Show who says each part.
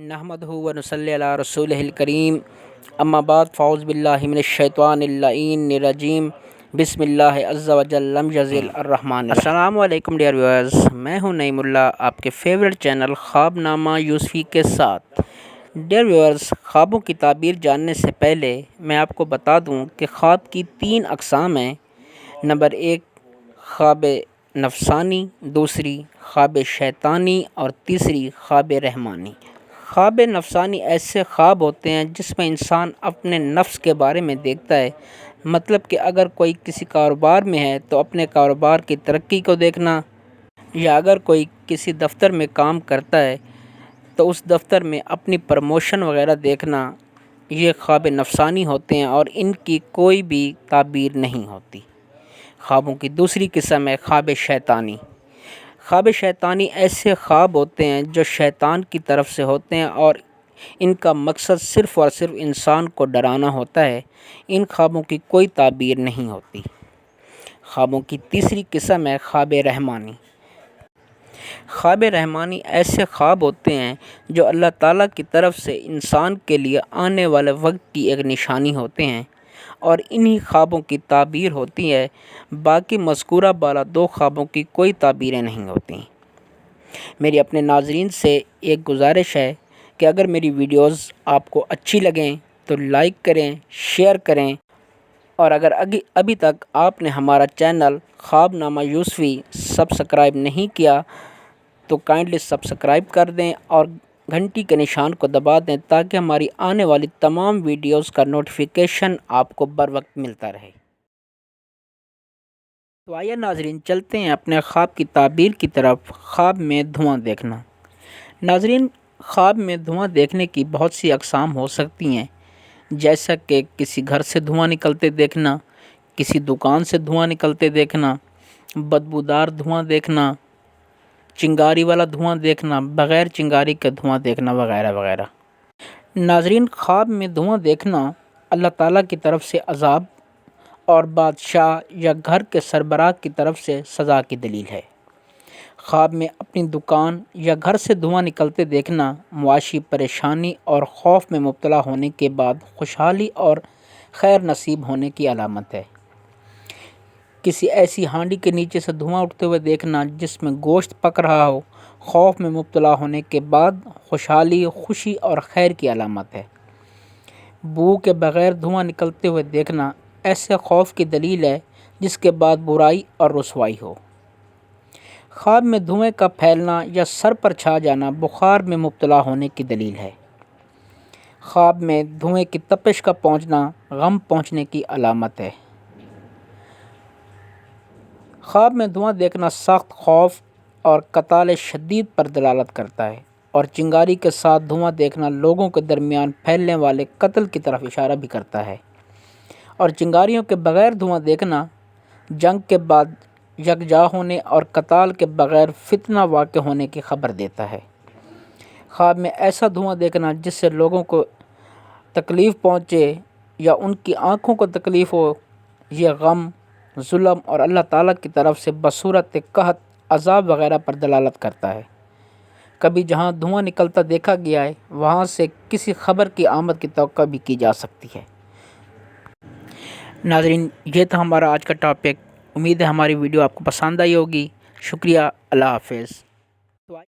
Speaker 1: نحمدہ و نصلی علی رسولہ الکریم اما بعد فاعوذ باللہ من الشیطان اللعین الرجیم بسم اللہ عز و جل لم یزل الرحمن السلام علیکم ڈیئر ویورز، میں ہوں نعیم اللہ، آپ کے فیورٹ چینل خواب نامہ یوسفی کے ساتھ۔ ڈیئر ویورز، خوابوں کی تعبیر جاننے سے پہلے میں آپ کو بتا دوں کہ خواب کی 3 اقسام ہیں۔ نمبر 1 خواب نفسانی، دوسری خواب شیطانی اور تیسری خواب رحمانی۔ خواب نفسانی ایسے خواب ہوتے ہیں جس میں انسان اپنے نفس کے بارے میں دیکھتا ہے، مطلب کہ اگر کوئی کسی کاروبار میں ہے تو اپنے کاروبار کی ترقی کو دیکھنا، یا اگر کوئی کسی دفتر میں کام کرتا ہے تو اس دفتر میں اپنی پروموشن وغیرہ دیکھنا، یہ خواب نفسانی ہوتے ہیں اور ان کی کوئی بھی تعبیر نہیں ہوتی۔ خوابوں کی دوسری قسم ہے خواب شیطانی۔ خواب شیطانی ایسے خواب ہوتے ہیں جو شیطان کی طرف سے ہوتے ہیں اور ان کا مقصد صرف اور صرف انسان کو ڈرانا ہوتا ہے۔ ان خوابوں کی کوئی تعبیر نہیں ہوتی۔ خوابوں کی تیسری قسم ہے خواب رحمانی۔ خواب رحمانی ایسے خواب ہوتے ہیں جو اللہ تعالیٰ کی طرف سے انسان کے لیے آنے والے وقت کی ایک نشانی ہوتے ہیں اور انہی خوابوں کی تعبیر ہوتی ہے۔ باقی مذکورہ بالا 2 خوابوں کی کوئی تعبیریں نہیں ہوتی۔ میری اپنے ناظرین سے ایک گزارش ہے کہ اگر میری ویڈیوز آپ کو اچھی لگیں تو لائک کریں، شیئر کریں، اور اگر ابھی تک آپ نے ہمارا چینل خواب نامہ یوسفی سبسکرائب نہیں کیا تو کائنڈلی سبسکرائب کر دیں اور گھنٹی کے نشان کو دبا دیں تاکہ ہماری آنے والی تمام ویڈیوز کا نوٹیفیکیشن آپ کو بر وقت ملتا رہے۔ تو آئیے ناظرین، چلتے ہیں اپنے خواب کی تعبیر کی طرف۔ خواب میں دھواں دیکھنا۔ ناظرین، خواب میں دھواں دیکھنے کی بہت سی اقسام ہو سکتی ہیں، جیسا کہ کسی گھر سے دھواں نکلتے دیکھنا، کسی دکان سے دھواں نکلتے دیکھنا، بدبودار دھواں دیکھنا، چنگاری والا دھواں دیکھنا، بغیر چنگاری کے دھواں دیکھنا، وغیرہ وغیرہ۔ ناظرین، خواب میں دھواں دیکھنا اللہ تعالیٰ کی طرف سے عذاب اور بادشاہ یا گھر کے سربراہ کی طرف سے سزا کی دلیل ہے۔ خواب میں اپنی دکان یا گھر سے دھواں نکلتے دیکھنا معاشی پریشانی اور خوف میں مبتلا ہونے کے بعد خوشحالی اور خیر نصیب ہونے کی علامت ہے۔ کسی ایسی ہانڈی کے نیچے سے دھواں اٹھتے ہوئے دیکھنا جس میں گوشت پک رہا ہو، خوف میں مبتلا ہونے کے بعد خوشحالی، خوشی اور خیر کی علامت ہے۔ بو کے بغیر دھواں نکلتے ہوئے دیکھنا ایسے خوف کی دلیل ہے جس کے بعد برائی اور رسوائی ہو۔ خواب میں دھوئیں کا پھیلنا یا سر پر چھا جانا بخار میں مبتلا ہونے کی دلیل ہے۔ خواب میں دھوئیں کی تپش کا پہنچنا غم پہنچنے کی علامت ہے۔ خواب میں دھواں دیکھنا سخت خوف اور قتال شدید پر دلالت کرتا ہے، اور چنگاری کے ساتھ دھواں دیکھنا لوگوں کے درمیان پھیلنے والے قتل کی طرف اشارہ بھی کرتا ہے، اور چنگاریوں کے بغیر دھواں دیکھنا جنگ کے بعد یکجا ہونے اور قتال کے بغیر فتنہ واقع ہونے کی خبر دیتا ہے۔ خواب میں ایسا دھواں دیکھنا جس سے لوگوں کو تکلیف پہنچے یا ان کی آنکھوں کو تکلیف ہو، یہ غم، ظلم اور اللہ تعالیٰ کی طرف سے بصورت قحط، عذاب وغیرہ پر دلالت کرتا ہے۔ کبھی جہاں دھواں نکلتا دیکھا گیا ہے وہاں سے کسی خبر کی آمد کی توقع بھی کی جا سکتی ہے۔ ناظرین، یہ تھا ہمارا آج کا ٹاپک۔ امید ہے ہماری ویڈیو آپ کو پسند آئی ہوگی۔ شکریہ، اللہ حافظ۔